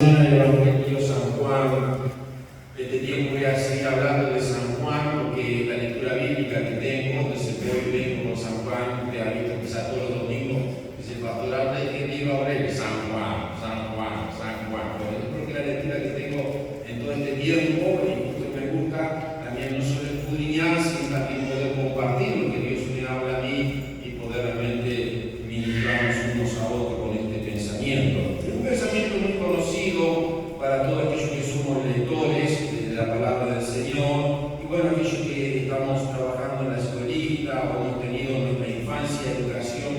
El Evangelio San Juan. Este tiempo voy a seguir hablando de San Juan porque la lectura bíblica que tengo, desde que hoy vengo con San Juan, que ha visto quizás todos los domingos, dice el pastoral de que diga breve, San Juan, San Juan, San Juan. Pero yo creo que la lectura que tengo en todo este tiempo, y justo me gusta también no solo escudriñar, sino también poder compartir lo que Dios me habla a mí y poder realmente ministrarnos unos a otros con este pensamiento. Un pensamiento muy conocido para todos aquellos que somos lectores de la palabra del Señor y bueno, aquellos que estamos trabajando en la escuelita o hemos tenido en nuestra infancia educación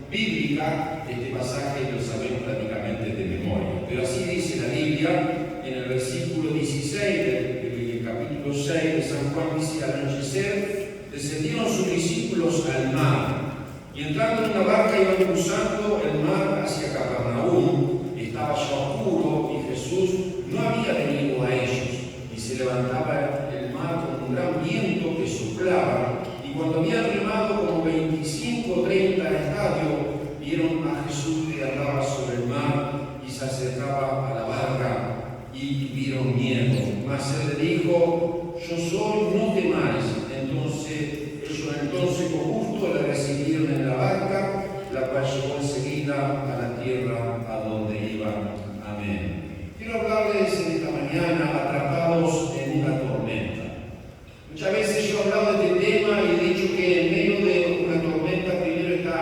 bíblica, este pasaje lo sabemos prácticamente de memoria. Pero así dice la Biblia en el versículo 16 del capítulo 6 de San Juan, dice: al anochecer descendieron sus discípulos al mar y entrando en una barca iban cruzando el mar hacia Capernaum. Estaba ya oscuro y Jesús no había venido a ellos, y se levantaba el mar con un gran viento que soplaba, y cuando habían remado como 25 o 30 estadios, vieron a Jesús que andaba sobre el mar y se acercaba a la barca, y tuvieron miedo. Mas él le dijo: yo soy, no temáis. Entonces con gusto le recibieron en la barca, la cual llegó enseguida a la tierra a donde iban. Amén. Quiero hablarles en esta mañana, atrapados en una tormenta. Muchas veces yo he hablado de este tema y he dicho que en medio de una tormenta primero está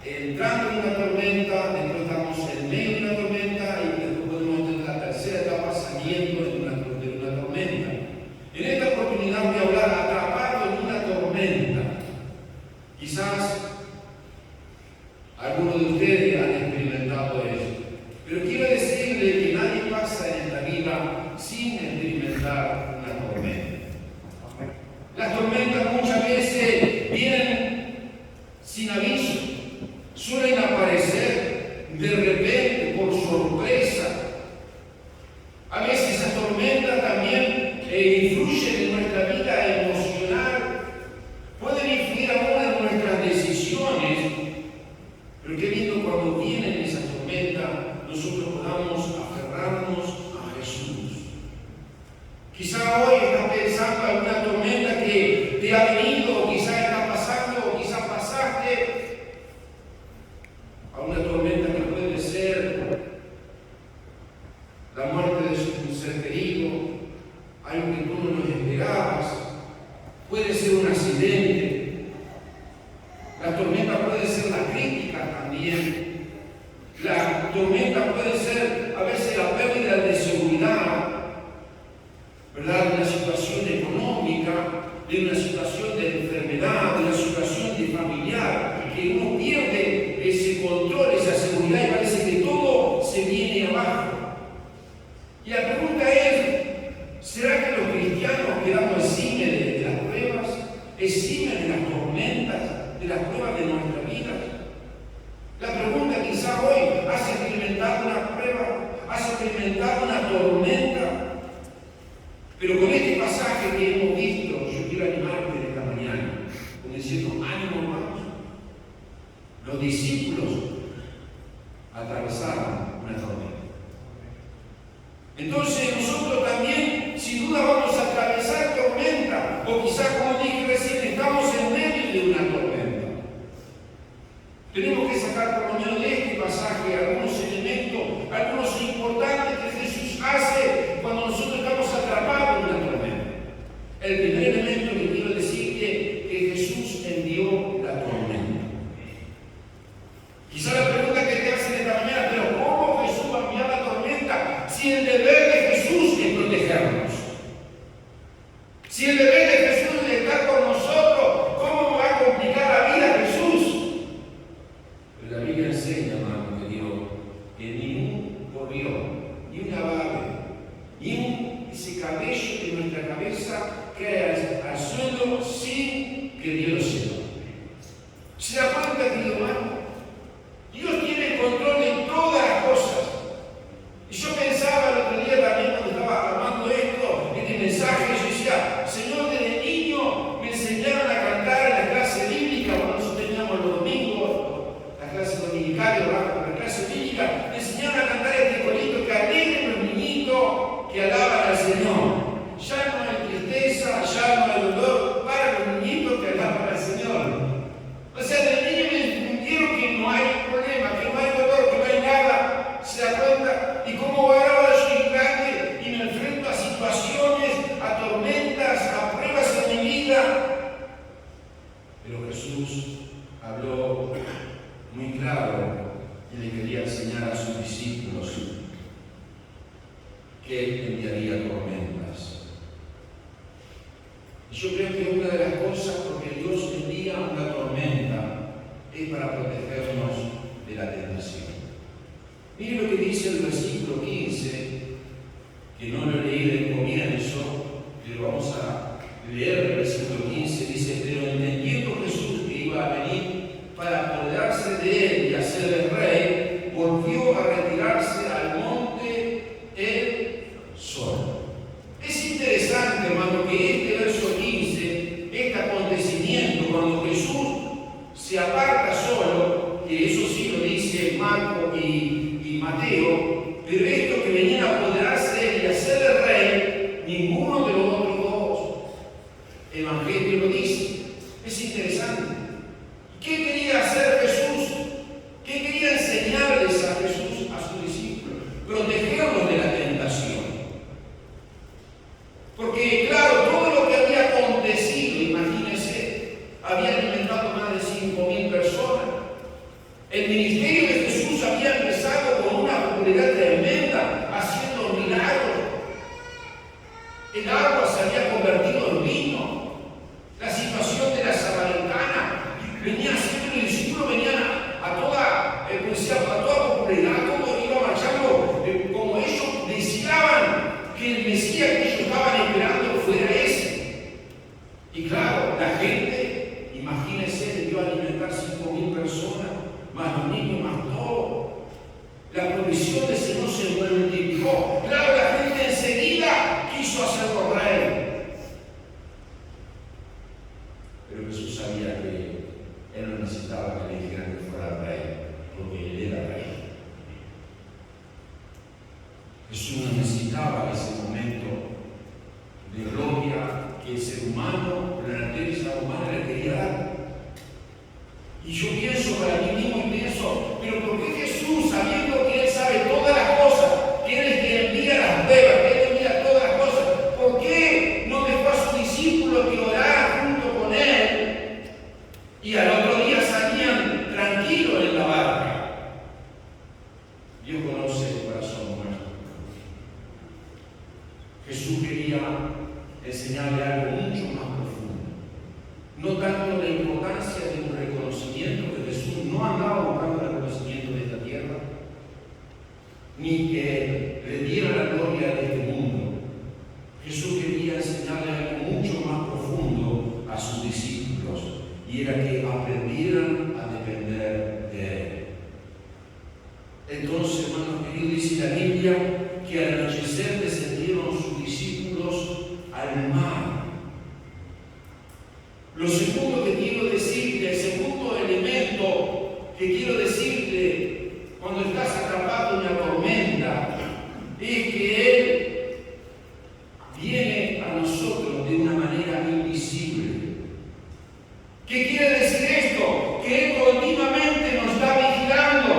entrando en una tormenta, después estamos en medio de una tormenta y después podemos tener la tercera etapa saliendo de una tormenta. En esta oportunidad voy a hablar atrapado en una tormenta. Quizás algunos de ustedes han experimentado eso, pero quiero decirle que nadie pasa en esta vida sin experimentar una tormenta. Las tormentas muchas veces vienen sin aviso, suelen aparecer de repente, por sorpresa. A veces esas tormentas también influyen en nuestra vida emocional, pueden influir aún en nuestras decisiones. Pero qué lindo cuando vienen esas tormentas, nosotros podamos aferrarnos a Jesús. Quizá hoy estás pensando en una tormenta que te ha venido, o quizá está pasando, o quizá pasaste a una tormenta que puede ser la muerte de un ser querido, algo que tú no lo esperabas, puede ser un accidente. La tormenta puede ser la crítica también. La tormenta puede ser a veces la pérdida de seguridad, ¿verdad? De una situación económica, de una situación de enfermedad, de una situación de familiar, que uno pierde ese control, esa seguridad y parece que todo se viene abajo. Y la pregunta es: ¿será que los cristianos quedamos exime de las pruebas, exime de las tormentas, de las pruebas de nuestra vida? La pregunta quizá hoy: ¿has experimentado una prueba? ¿Has experimentado una tormenta? Pero con este pasaje que hemos visto, yo quiero animarte de esta mañana, como diciendo: ánimo, hermanos. Los discípulos atravesaron una tormenta. Entonces nosotros también, sin duda, vamos a atravesar tormenta, o quizás, como dije recién, estamos en medio de una tormenta. Tenemos que sacar por lo menos de este pasaje algunos elementos, algunos importantes que Jesús hace cuando nosotros estamos atrapados en una tormenta. El primer elemento que quiero decirte es que Jesús envió la tormenta. Quizá la pregunta que te hacen esta mañana: pero ¿cómo Jesús va a enviar la tormenta si el deber de Jesús es protegernos? Si el deber de Jesús es estar con nosotros, ¿cómo va a complicar la vida a Jesús? Pero la Biblia enseña, hermano querido, que ni un gorrión, ni una ave, ni ese cabello de nuestra cabeza cae al suelo sin que Dios lo sepa. ¿Se da cuenta, querido hermano? Dios tiene el control de todas las cosas. Y yo pensaba el otro día también, cuando estaba armando este mensaje, yo decía: Señor, desde niño me enseñaron a cantar en la clase bíblica, cuando nosotros teníamos los domingos, las clases dominicales, la clase bíblica, me enseñaron a cantar este corito que alegre Señor. Ya no hay tristeza, ya no hay dolor para los niñitos que alaban al Señor. O sea, del niño me entendieron que no hay problema, que no hay dolor, que no hay nada. Se da cuenta. Y como ahora yo soy grande y me enfrento a situaciones, a tormentas, a pruebas en mi vida. Pero Jesús habló muy claro y le quería enseñar a sus discípulos que Él enviaría tormentas. Y yo creo que una de las cosas por que Dios envía una tormenta es para protegernos de la tentación. Miren lo que dice el versículo 15, que no lo leí del comienzo, pero vamos a leer el versículo 15. Dice: pero entendiendo Jesús que iba a venir para apoderarse de él y hacerle rey, volvió a retirarse al monte él solo. Es interesante, hermano, que este verso 15, este acontecimiento, cuando Jesús se aparta solo, que eso sí lo dice Marco y Mateo, pero esto que venían a apoderarse de él y hacerle rey, ninguno de los otros dos evangelios lo dice. Es interesante. ¿Qué quería hacer Jesús? ¿Qué quería enseñarles a Jesús, a sus discípulos? Protegerlos de la tentación. Porque, claro, todo lo que había acontecido, imagínense, había alimentado más de 5.000 personas. El ministerio de Jesús había empezado con una popularidad tremenda, haciendo milagros. El agua se había convertido en vino. La situación de la samaritana venía siendo, los discípulos venían a toda popularidad, todo iba marchando como ellos deseaban que el Mesías que ellos estaban esperando fuera ese. Y claro, la gente, imagínense, debió alimentar 5.000 personas, más los niños, más todo. La provisión del Señor se multiplicó. Claro, la gente enseguida quiso hacerlo rey. Pero Jesús sabía que Él no necesitaba que le dijeran que fuera rey, porque Él era rey. Jesús no necesitaba ese momento de gloria que el ser humano, la naturaleza humana le quería dar. Y yo pienso para mí mismo y pienso, pero ¿por qué Jesús, sabiendo que Él sabe todas las cosas, que Él es quien envía las pruebas, que Él envía todas las cosas, ¿por qué no dejó a sus discípulos que oraran junto con Él y al otro día salían tranquilos en la barca? Dios conoce el corazón nuestro. Jesús quería enseñarle algo mucho más profundo. No tanto la importancia de un reconocimiento, que Jesús no andaba buscando el reconocimiento de esta tierra, ni que le diera la gloria de este mundo. Jesús quería enseñarle algo mucho más profundo a sus discípulos, y era que aprendieran a depender de Él. Entonces, hermanos queridos, dice la Biblia que al anochecer descendieron sus discípulos al mar. Lo segundo que quiero decirte, el segundo elemento que quiero decirte cuando estás atrapado en una tormenta, es que Él viene a nosotros de una manera invisible. ¿Qué quiere decir esto? Que Él continuamente nos está vigilando.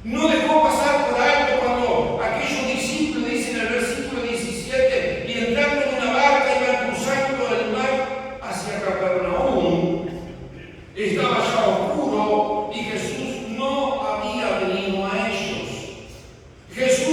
No dejó pasar por alto cuando aquellos discípulos, dicen en el versículo 17, y entrando en una barca iban cruzando el mar hacia Capernaum. Estaba ya oscuro y Jesús no había venido a ellos. Jesús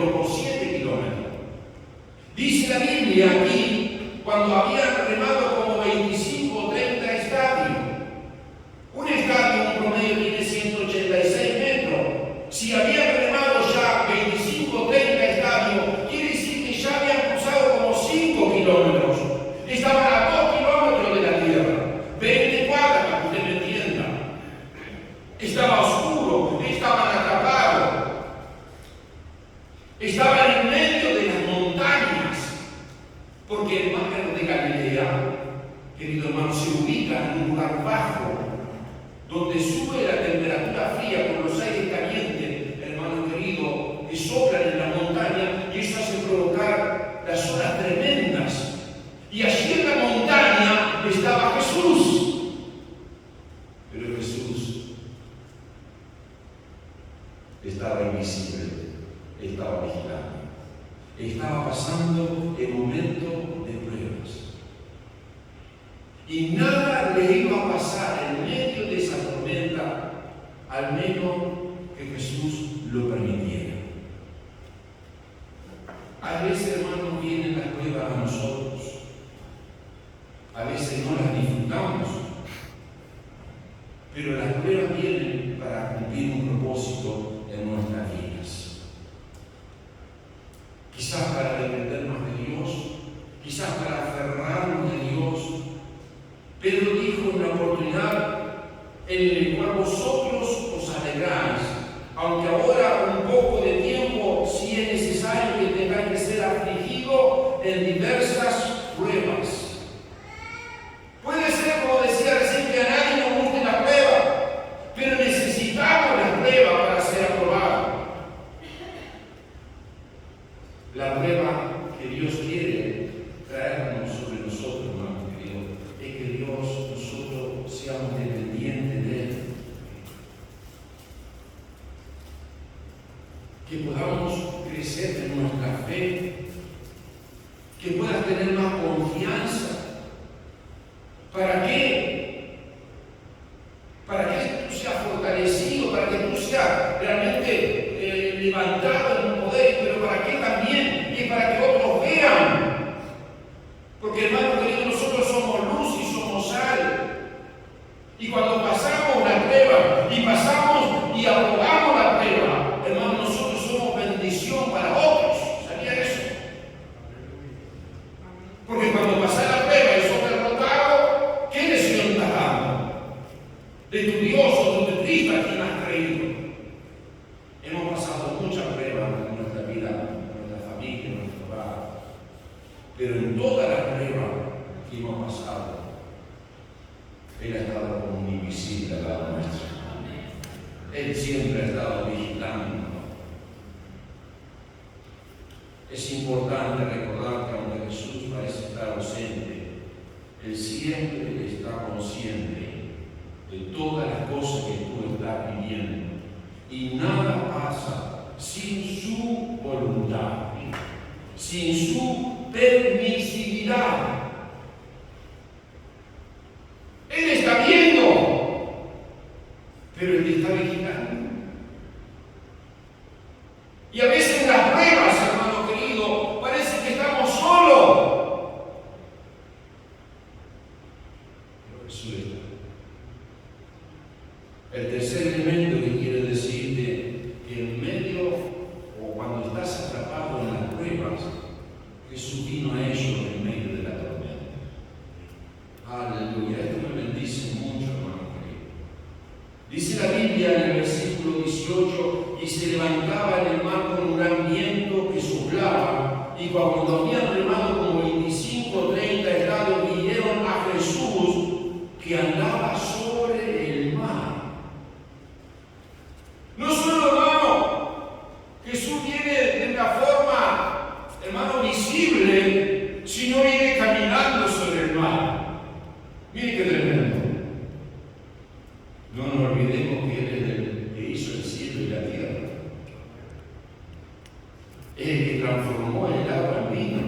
kilómetros por 7 kilómetros. Dice la Biblia aquí, cuando habían remado como 25 o 30 estadios. Un estadio, un promedio, tiene 186 metros. Si habían remado ya 25 o 30 estadios, quiere decir que ya habían cruzado como 5 kilómetros. Estaban a 2 kilómetros de la tierra. 20 cuadras, para que usted me entienda. Estaba oscuro, estaban atrapados. Estaban en medio de las montañas. Porque el mar de Galilea, querido hermano, se ubica en un lugar bajo, donde sube la temperatura fría por los aires calientes, hermano querido, que soplan en la montaña, y eso hace provocar las olas tremendas. Y allí en la montaña estaba Jesús. Pero Jesús estaba invisible, estaba vigilando. Estaba pasando el momento de pruebas. Y nada le iba a pasar en medio de esa tormenta, al menos que Jesús lo permitiera. A veces, hermanos, vienen las pruebas a nosotros. A veces no las disfrutamos. Pero las pruebas vienen para cumplir un propósito en nuestras vidas. Quizás para depender más de Dios, quizás para aferrarnos de Dios. Pedro dijo en la oportunidad en la cual vosotros os alegráis, aunque ahora un poco de tiempo, si es necesario que tengáis que ser afligidos en diversas pruebas. Puede ser, como decía recién, que a nadie nos guste la prueba, pero necesitamos la prueba para ser aprobados. La prueba que Dios quiere traernos sobre nosotros, hermano querido, es que Dios, nosotros seamos dependientes de Él. Que podamos crecer en nuestra fe, que puedas tener más confianza. ¿Para qué? Para que tú seas fortalecido, para que tú seas realmente levantado en un poder, pero ¿para qué también? Y para que otros vean. Porque, hermano querido, nosotros somos luz y somos sal. Y cuando pasamos la prueba, y pasamos y aprobamos la prueba, hermano, nosotros somos bendición para otros. ¿Sabía eso? Porque cuando pasas la prueba y sos derrotado, ¿qué lesión estás dando? De tu Dios o de tu Cristo a quien has creído. Hemos pasado muchas pruebas en nuestra vida, en nuestra familia, en nuestro hogar. Pero en todas las pruebas que hemos pasado, Él ha estado como un invisible al lado nuestro. Él siempre ha estado vigilando. Es importante recordar que aunque Jesús parece estar ausente, Él siempre está consciente de todas las cosas que tú estás viviendo. Y nada pasa sin su voluntad, sin su permisividad. Él está viendo, pero Él está vigilando. Y a veces en las pruebas, hermano querido, parece que estamos solos. Pero Jesús está. El tercer elemento que quiero decirte, que en medio o cuando estás atrapado en las pruebas, Jesús vino a ellos en medio de la tormenta. Aleluya, esto me bendice mucho, hermano querido. Dice la Biblia en el versículo 18, y se levantaba en el mar con un gran viento que soplaba, y cuando habían remado como 25 o 30 estadios, vinieron a Jesús que andaba sobre el mar. No solo, hermano, Jesús viene de una forma, hermano, visible, sino viene caminando sobre el mar. Mire qué tremendo. No nos olvidemos que Él es el que hizo el cielo y la tierra. Es el que transformó el agua en vino.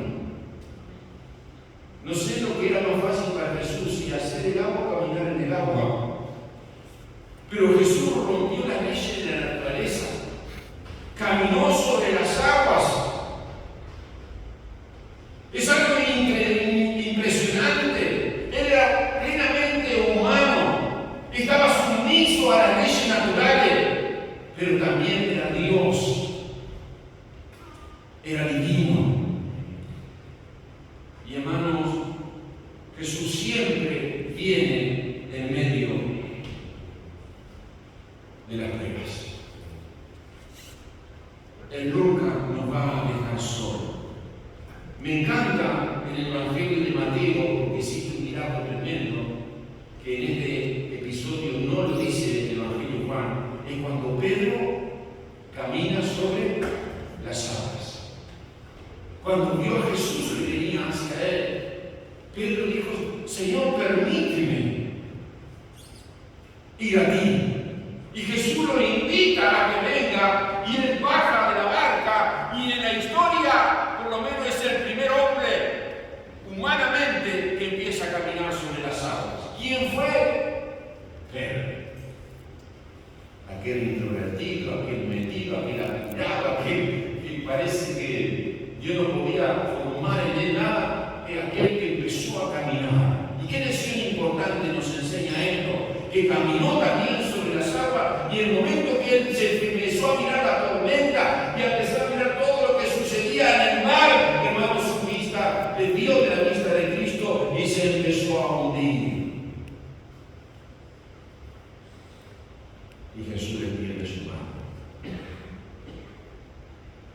No sé lo que era más fácil para Jesús, si hacer el agua o caminar en el agua. Pero Jesús rompió las leyes de la naturaleza. Caminó sobre las aguas era Dios, era divino. Y hermanos, Jesús siempre viene en medio de las pruebas. Él nunca nos va a dejar solo. Me encanta en el Evangelio de Mateo, porque existe un milagro tremendo, que en este episodio no lo dice el Evangelio de Juan, es cuando Pedro camina sobre las aguas. Cuando vio a Jesús que venía hacia él, Pedro dijo: Señor, permíteme ir a ti. Y Jesús lo invita a que venga, y él baja de la barca, y en la historia, por lo menos, es el primer hombre humanamente que empieza a caminar sobre las aguas. ¿Quién fue? Pedro. Aquel introvertido, aquel metido, aquel apurado, aquel que parece que Dios no podía formar en él nada, es aquel que empezó a caminar. ¿Y qué lección importante nos enseña esto? Que caminó también sobre las aguas, y en el momento que él se empezó a mirar la tormenta y a empezar a mirar todo lo que sucedía en el mar, hermano, su vista desvió de la vista de Cristo y se empezó a hundir. Y Jesús le tiende su mano.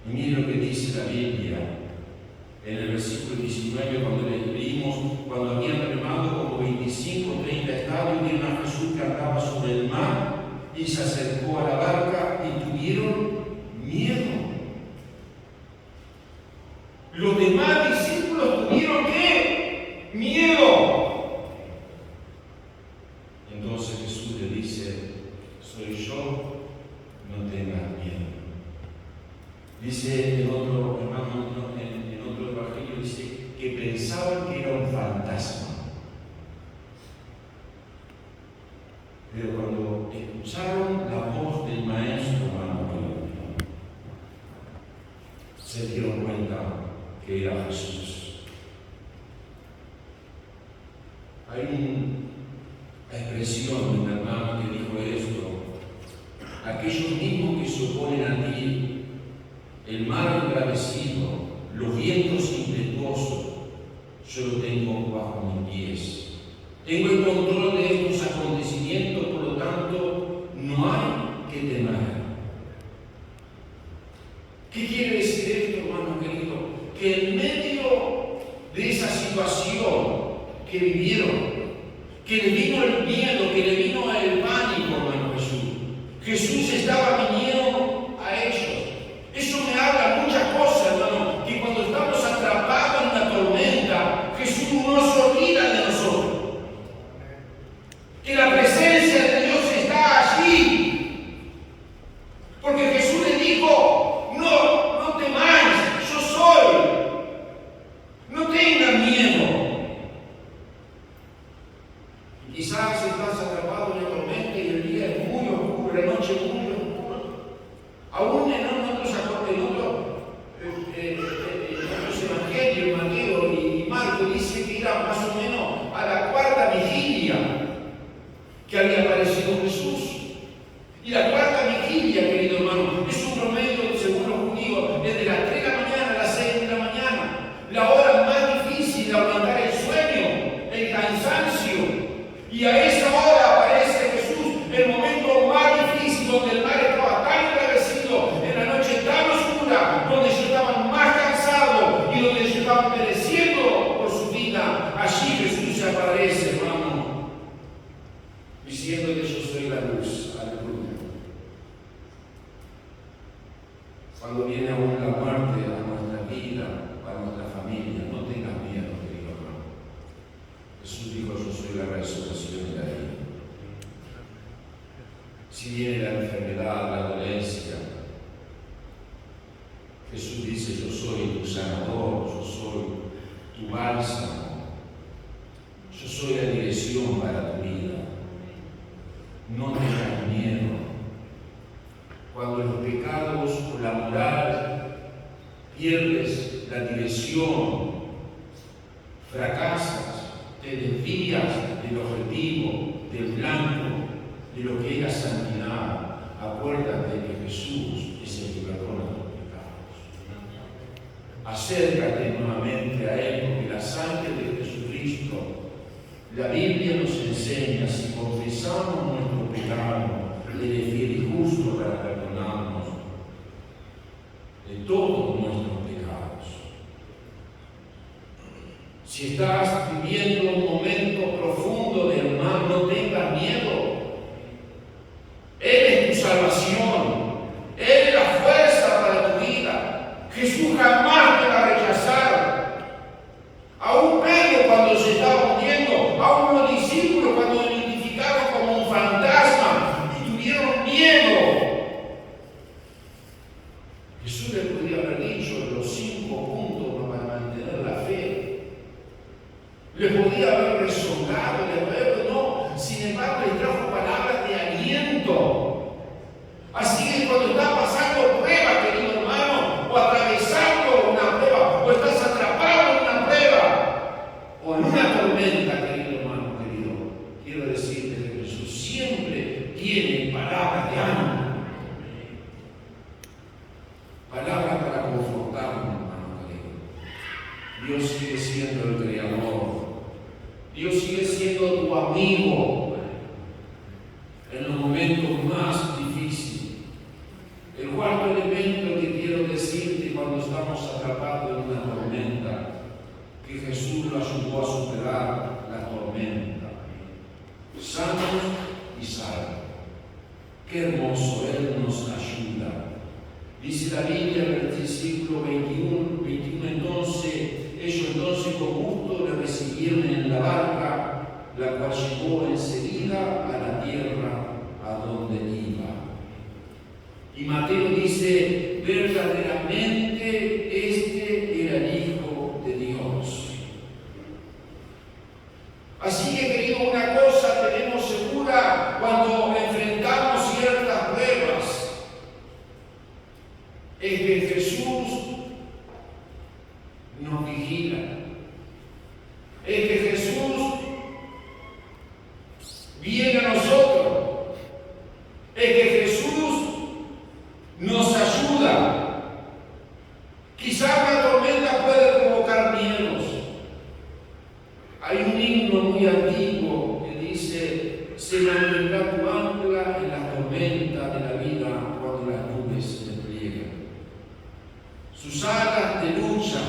Y mire lo que dice la Biblia en el versículo 19, cuando leímos, cuando habían remado como 25 o 30 estadios, vieron a Jesús que andaba sobre el mar y se acercó a la barca y tuvieron miedo. Los demás discípulos tuvieron ¿qué? Miedo. Entonces Jesús le dice: soy yo, no tengas miedo. Dice en otro, hermano, en otro evangelio, dice que pensaban que era un fantasma. Pero cuando escucharon la voz del maestro, hermano, se dieron cuenta que era Jesús. Hay una expresión de un hermano que dijo esto: aquellos mismos que se oponen a ti, el mar embravecido, los vientos impetuosos, yo lo tengo bajo mis pies. Tengo el control de estos acontecimientos, por lo tanto, no hay que temer. ¿Qué quiere decir esto, hermano querido? Que en medio de esa situación que vivieron, que le vino el miedo, que le vino el pánico, hermano Jesús estaba viniendo a ellos. Eso me habla muchas cosas, hermano, que cuando estamos atrapados en una tormenta, Jesús no se olvida de nosotros. Que la presencia de Dios está allí. Porque Jesús le dijo: no temáis, yo soy. No tengan miedo. Quizás estás atrapado en una tormenta y el día es muy oscuro, la noche es muy oscura. Aún en otros evangelios, Mateo y Marcos, dice que era más o menos a la cuarta vigilia que había aparecido Jesús. Y la cuarta vigilia, querido hermano, es un promedio, según los judíos, desde las 3 de la mañana a las 6 de la mañana. La hora más difícil de aguantar el sueño, el cansancio. Y a esa hora aparece Jesús, el momento más difícil, donde el mar estaba tan embravecido, en la noche tan oscura, donde ellos estaban más cansados y donde ellos estaban pereciendo por su vida. Allí Jesús se aparece, hermano, diciendo que yo soy la luz. Aleluya. Cuando viene aún la muerte a nuestra vida, a nuestra familia, no tengas miedo, querido hermano. Jesús dijo: yo soy la resurrección y la vida. Si viene la enfermedad, la dolencia, Jesús dice: yo soy tu sanador, yo soy tu bálsamo, yo soy la dirección para tu vida. No tengas miedo. Cuando los pecados o la moral pierdes la dirección, fracasas, te desvías del objetivo, del blanco, de lo que es la santidad. acuérdate que Jesús es el que perdona tus pecados. Acércate nuevamente a Él, porque la sangre de Jesucristo, la Biblia nos enseña, si confesamos nuestro pecado, Él es fiel y justo para perdonarnos de todos nuestros pecados. Si estás viviendo un momento profundo de mal, no tengas miedo. Él es tu salvación. Él es la fuerza para tu vida. Jesús jamás te va a rechazar. Aún Pedro, cuando se estaba hundiendo, aún los discípulos, cuando lo identificaron como un fantasma y tuvieron miedo, Jesús les podría haber dicho los 5 puntos para mantener la fe. Les podía haber rezongado, no. Sin embargo, les trajo palabras de aliento. Así que cuando estás pasando prueba, querido hermano, o atravesando una prueba, o estás atrapado en una prueba, o en una tormenta, querido hermano, querido, quiero decirte que Jesús siempre tiene palabras de ánimo. Palabras para confortarnos, hermano querido. Dios sigue siendo el Creador. Dios sigue siendo tu amigo en los momentos más difíciles. El cuarto elemento que quiero decirte cuando estamos atrapados en una tormenta, que Jesús lo ayudó a superar la tormenta. Sanos y salvos. Qué hermoso, Él nos ayuda. Dice la Biblia en el versículo 21, ellos entonces con gusto le recibieron en la barca, la cual llegó enseguida a la tierra a donde iba. Y Mateo dice, verdaderamente este era el Hijo de Dios. Así que, querido, una cosa tenemos segura cuando enfrentamos ciertas pruebas, es que Jesús nos vigila. Es que Jesús viene a nosotros. Es que Jesús nos ayuda. Quizás la tormenta puede provocar miedos. Hay un himno muy antiguo que dice: se mantendrá tu ancla en la tormenta de la vida cuando las nubes se despliegan. Sus alas de lucha,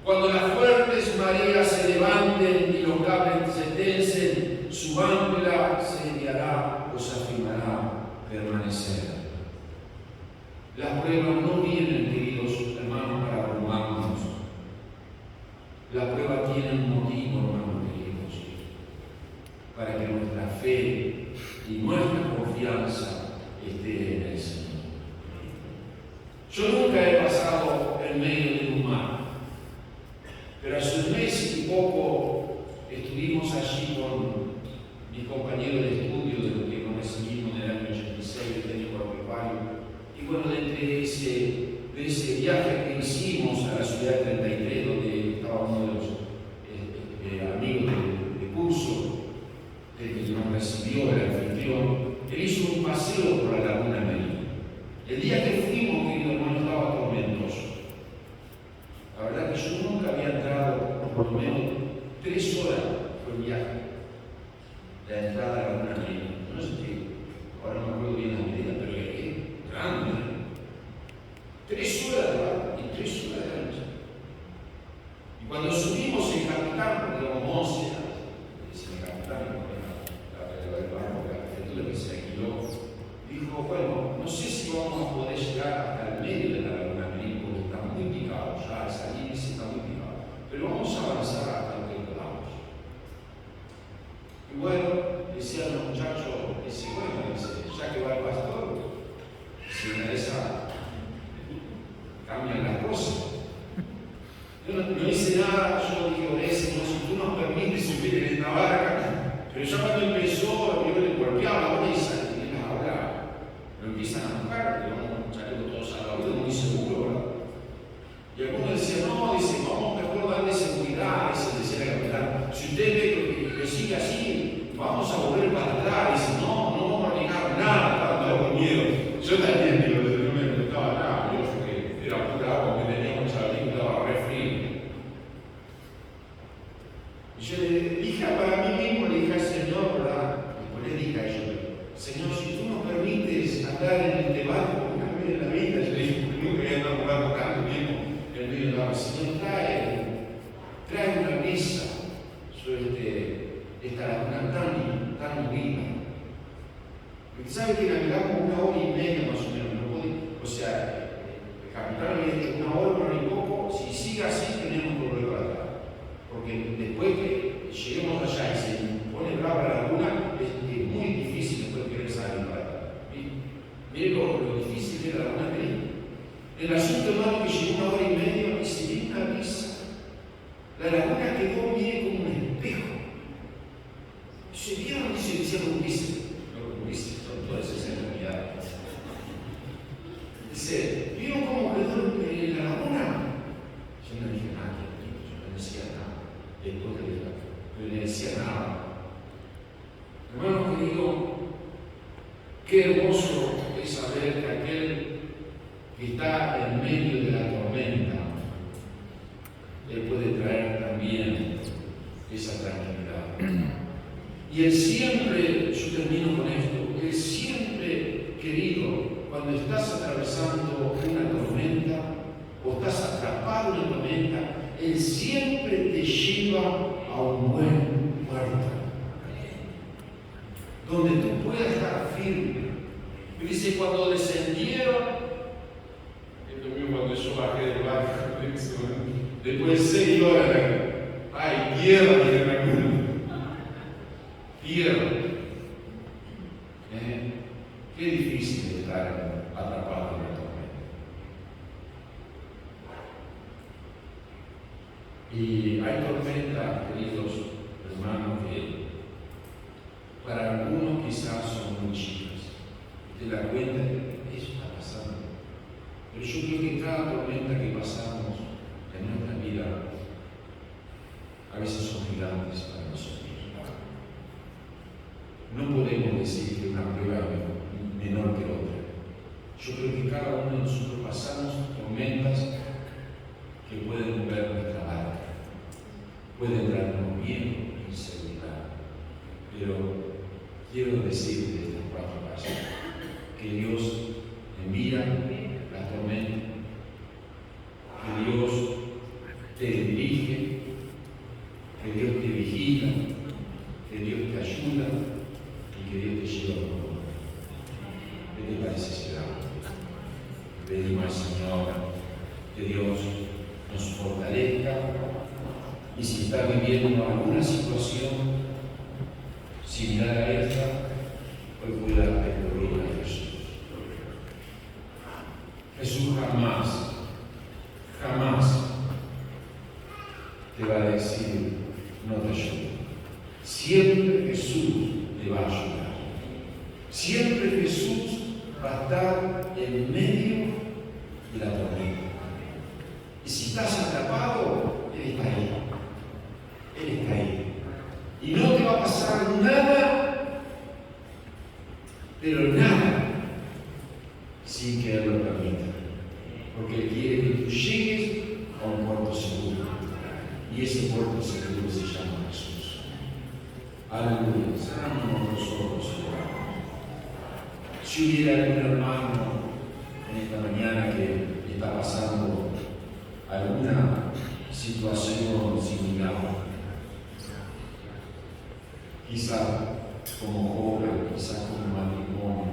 cuando las fuertes mareas se levanten y los cables se tensen, su ancla se guiará o se afirmará permanecer. Las pruebas no vienen, queridos hermanos, para abrumarnos. La prueba tiene un motivo, hermanos queridos, para que nuestra fe y nuestra confianza esté en el Señor. Yo nunca he pasado en medio de un mar, pero hace un mes y poco estuvimos allí con mis compañeros de estudio de lo que nos recibimos en el año 86 de técnico agropecuario. Y bueno, de ese viaje que hicimos a la ciudad 33, donde estaba uno de los amigos de curso, que nos recibió el anfitrión, él hizo un paseo por la Laguna Merida. El día que fuimos, querido hermano, estaba tormentoso. La verdad que yo nunca había entrado por lo menos 3 horas por el viaje. La entrada a la Laguna Merida. No sé qué, ahora no me acuerdo bien la medida, pero es grande. 3 horas de barco y 3 horas de lancha. Y cuando subimos el capitán, porque éramos 11, dice el capitán, el barco, la arquitectura que se alquiló, dijo, bueno, no sé si vamos a poder llegar hasta el medio de la Laguna Merida, porque está muy picado, ya esa línea está muy picado, pero vamos a avanzar hasta lo que podamos. Y bueno, decían los muchachos, dice, bueno, dice, ya que va el pastor, si una de esas cambian las cosas. Yo no hice nada, yo sabe que navegamos 1 hora y media más o menos, ¿no puede? O sea, el capitán había hecho 1 hora y poco, si sigue así tenemos que volver para atrás. Porque después que lleguemos allá y se pone brava la laguna, es muy difícil después querer salir para atrás. Miren lo difícil que es la laguna de. El asunto, hermano, que llegó 1 hora y media y se dio una brisa. La laguna quedó, mire, como un espejo. Se vieron y se decían los Ulises, son todas esas enfermedades. Dice, ¿vieron cómo quedó la laguna? Yo no dije nada, yo no decía nada. Después de eso, yo no decía nada. Hermano querido, qué hermoso es saber que aquel que está en medio de la tormenta, Él puede traer también esa tranquilidad. Y Él siempre, yo termino con esto, Él siempre, querido, cuando estás atravesando una tormenta o estás atrapado en una tormenta, Él siempre te lleva a un buen puerto, donde tú puedas estar firme. Y dice, cuando descendieron, esto mismo cuando yo bajé del barco, después de 6 horas, ay, tierra, tierra. Qué difícil estar atrapado en la tormenta. Y hay tormentas, queridos hermanos, que para algunos quizás son muy chicas. Te das cuenta que eso está pasando. Pero yo creo que cada tormenta que pasamos en nuestra vida a veces son gigantes para nosotros. No podemos decir que una prueba es menor que otra. Yo creo que cada uno de nosotros pasamos tormentas que pueden mover nuestra barca, pueden darnos miedo, inseguridad. Pero quiero decir de estas 4 pasos que Dios envía la tormenta, que Dios te dirige, que Dios te vigila, que Dios te ayuda y que Dios te lleva a lo mejor. ¿Qué te parece ese lado? Pedimos al Señor que Dios nos fortalezca y si está viviendo alguna situación similar a esta, hoy pueda recurrir a Jesús. Jesús jamás te va a decir no te ayudo. Siempre Jesús te va a ayudar. Siempre Jesús va a estar en medio de la tormenta. Y si estás atrapado, Él está ahí. Él está ahí. Y no te va a pasar nada, pero nada, sin que Él lo permita. Porque Él quiere que tú llegues a un puerto seguro. Y ese puerto seguro se llama Jesús. Aleluya. Cerramos los ojos. Si hubiera algún hermano en esta mañana que está pasando alguna situación similar, quizá como joven, quizá como matrimonio,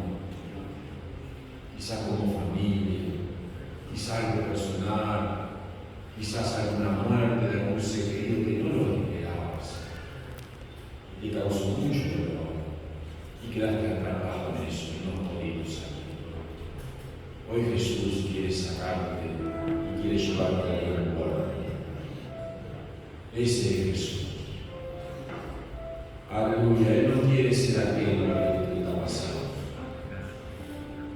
quizá como familia, quizá algo personal, quizás alguna muerte de algún ser querido que no lo esperabas y te causó mucho dolor y quedaste atrapado en eso y no has podido salir. Hoy Jesús quiere sacarte y quiere llevarte a la gran puerta. Ese es Jesús. Aleluya. Él no quiere ser aquel que te está pasando.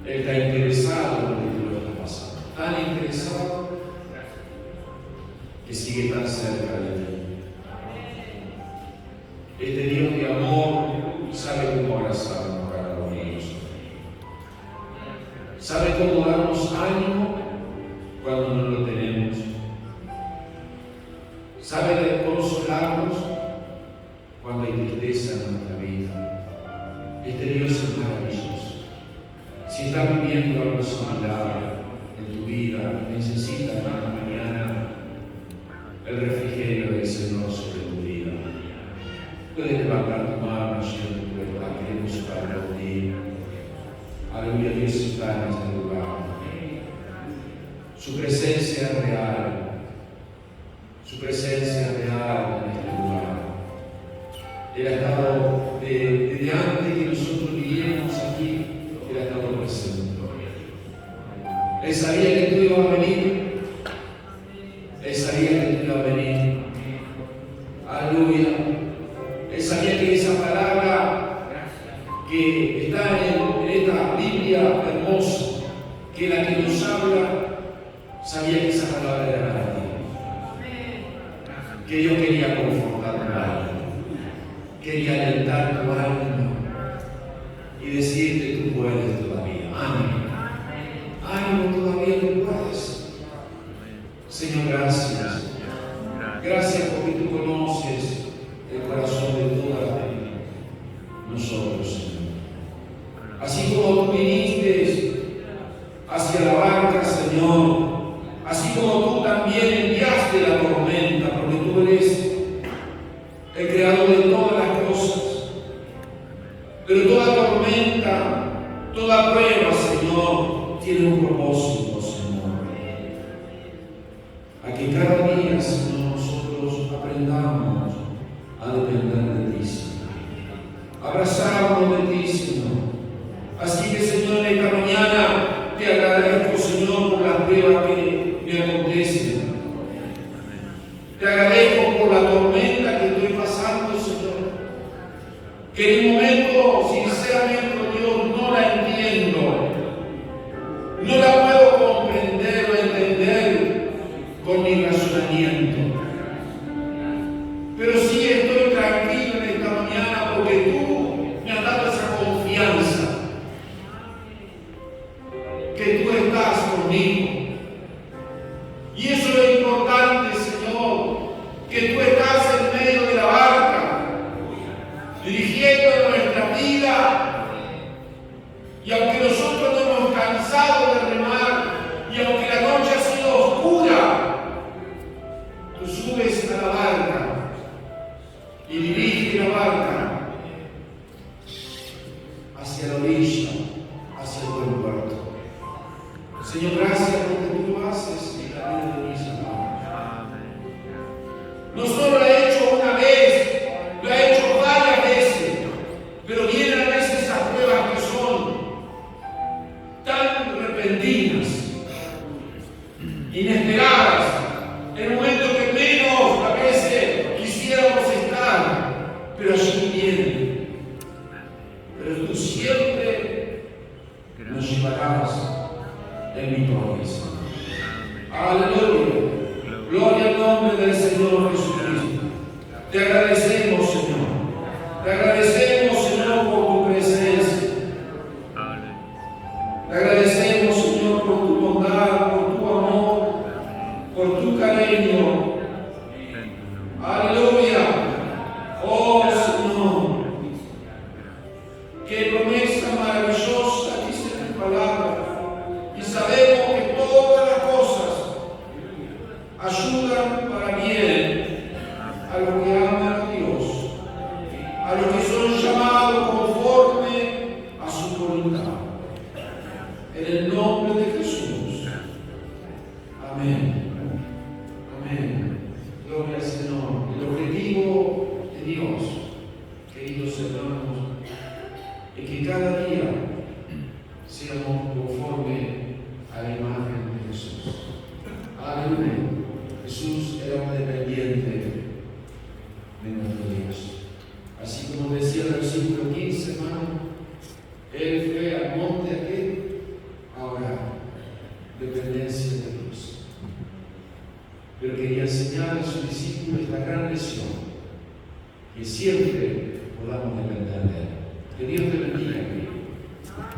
Él está interesado en lo que tú lo estás pasando. Tan interesado que sigue tan cerca de ti. Este Dios de amor sabe cómo abrazarnos cada uno de nosotros. Sabe cómo darnos ánimo cuando no lo tenemos. Sabe consolarnos cuando hay tristeza en nuestra vida. Este Dios es maravilloso. Si estás viviendo algo similar en tu vida, necesitas esta mañana el refrigerio del Señor sobre tu vida. Puedes levantar tu mano allí donde tú estás, queremos orar por ti. Su presencia real. Su presencia real en este lugar. Él ha estado, desde antes que nosotros viviéramos aquí, Él ha estado presente. Él sabía que tú ibas a venir. Él sabía que tú ibas a venir. Aleluya. Él sabía que esa palabra que está en esta Biblia hermosa, que la que nos habla, sabía que esa palabra era para ti. Que yo quería confortar tu alma, quería alentar tu alma y decirte: tú puedes todavía. Ánimo. Ánimo, todavía tú puedes. Señor, gracias. Gracias porque tú conoces el corazón de todas nosotros, Señor. Así como tú viniste hacia la barca, Señor, así como tú también enviaste la tormenta, porque tú eres el creador de todas las cosas. Pero toda tormenta, toda prueba, Señor, tiene un propósito, Señor. A que cada día, Señor, nosotros aprendamos a depender de ti, Señor. Abrazarnos de ti, Señor. Así que, Señor, en esta mañana te agradezco, Señor, por las pruebas que me acontecen. Te agradezco por la tormenta que estoy pasando, Señor. Que en un momento, sinceramente, Dios, no la entiendo. No la puedo comprender o entender con mi razonamiento. Pero sí estoy tranquilo en esta mañana porque tú me has dado esa confianza. Que tú estás conmigo. Y eso es lo importante, Señor, que tú estás en medio de la barca, dirigiendo nuestra vida. Y aunque nosotros no hemos cansado de remar, y aunque la noche ha sido oscura, tú subes a la barca y diriges la barca hacia la orilla, hacia el buen puerto. Señor, gracias por lo que tú haces en la vida de mis hermanos. No solo lo ha hecho una vez, lo ha hecho varias veces, pero vienen a veces esas pruebas que son tan repentinas, inesperadas, en un momento que menos a veces quisiéramos estar, pero allí vienen. Pero tú siempre nos llevarás en victoria, Señor. Aleluya. Gloria al nombre del Señor Jesucristo. Te agradecemos, Señor. Te agradecemos, Señor, por tu presencia. Te agradecemos, Señor, por tu bondad, por tu amor, por tu cariño. Aleluya. Oh, Señor. Qué promesa maravillosa dice tu palabra. Y sabemos que todas las cosas ayudan para bien a los que aman a Dios, a los que son llamados conforme a su voluntad. En el nombre de Jesús. Amén. Amén. Gloria al Señor. El objetivo de Dios, queridos hermanos, es que cada día seamos conforme a la imagen de Jesús. Aleluya. Jesús era un dependiente de nuestro Dios. Así como decía el versículo 15, hermano, Él fue al monte aquel a orar, dependencia de Dios. Pero quería enseñar a sus discípulos esta gran lección, que siempre podamos depender de Él. Que Dios te bendiga, querido.